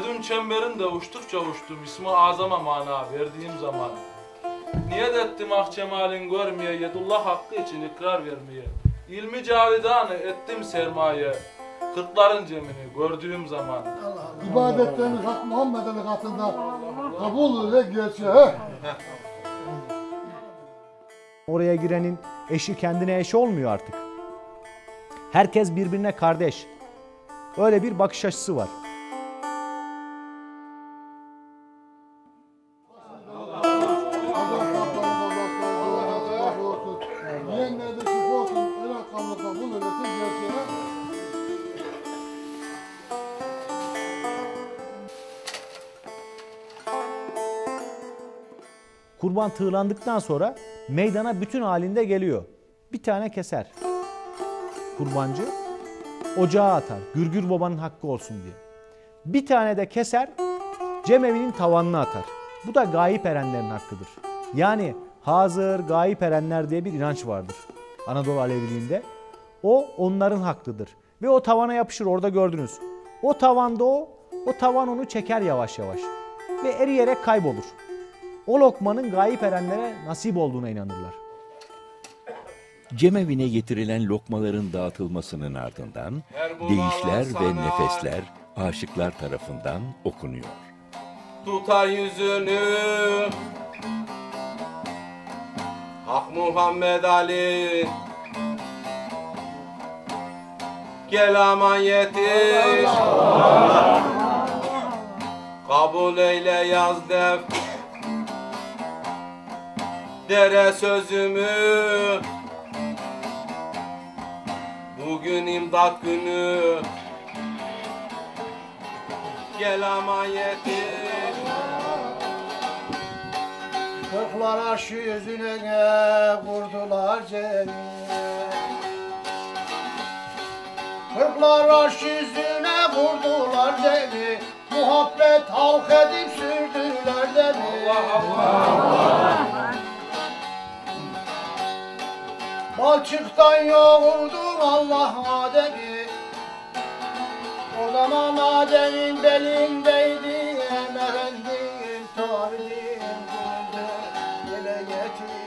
Dün çemberinde uçtukça uçtum, ismi azama mana verdiğim zaman. Niyet ettim ah cemalin görmeye, yedullah hakkı için ikrar vermeye. İlmi cavidanı ettim sermaye, kırkların cemini gördüğüm zaman. İbadetleriniz Hak Muhammed'in katında kabul ve gerçeğe. Oraya girenin eşi kendine eş olmuyor artık. Herkes birbirine kardeş. Öyle bir bakış açısı var. Yiyenlerde şifa olsun, el hakkında kabul eylesin gerçeğe. Kurban tığlandıktan sonra meydana bütün halinde geliyor. Bir tane keser. Kurbancı ocağa atar. Gürgür babanın hakkı olsun diye. Bir tane de keser cemevinin tavanına atar. Bu da gayip erenlerin hakkıdır. Yani hazır gayip erenler diye bir inanç vardır Anadolu Aleviliğinde. O onların hakkıdır. Ve o tavana yapışır, orada gördünüz. O tavanda o tavan onu çeker yavaş yavaş. Ve eriyerek kaybolur. O lokmanın gayip erenlere nasip olduğuna inanırlar. Cemevine getirilen lokmaların dağıtılmasının ardından deyişler ve nefesler aşıklar tarafından okunuyor. Tutar yüzünü Hak Muhammed Ali, gel aman yetiş, kabul eyle yaz def dere sözümü. Bugün imdat günü, gel aman yetiş. Kırklar aşı yüzüne vurdular cemi. Kırklar aşı yüzüne vurdular cemi. Muhabbet halk edip sürdüler demi. Balçıktan yoğurdum Allah Adem'i. O zaman Adem'in belindeydi efendim tarihim buldu yele yetiş.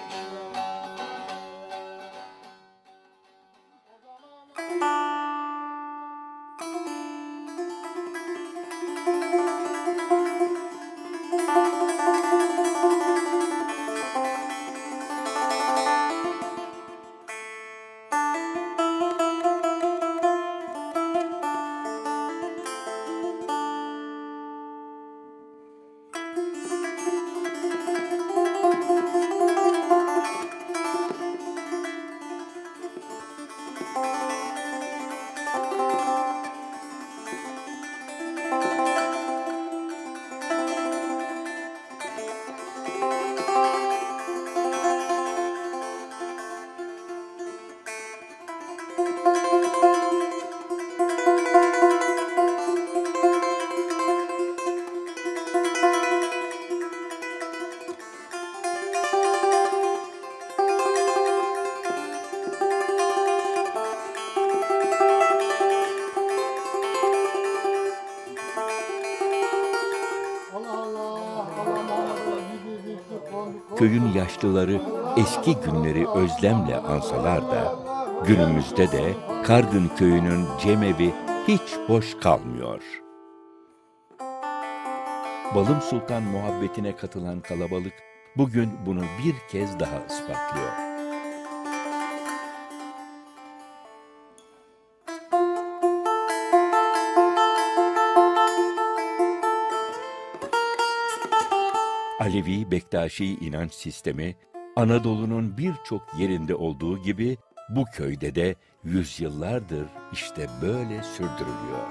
Köyün yaşlıları eski günleri özlemle ansalar da günümüzde de Kargın köyünün cemevi hiç boş kalmıyor. Balım Sultan muhabbetine katılan kalabalık bugün bunu bir kez daha ispatlıyor. Alevi Bektaşi inanç sistemi Anadolu'nun birçok yerinde olduğu gibi bu köyde de yüzyıllardır işte böyle sürdürülüyor.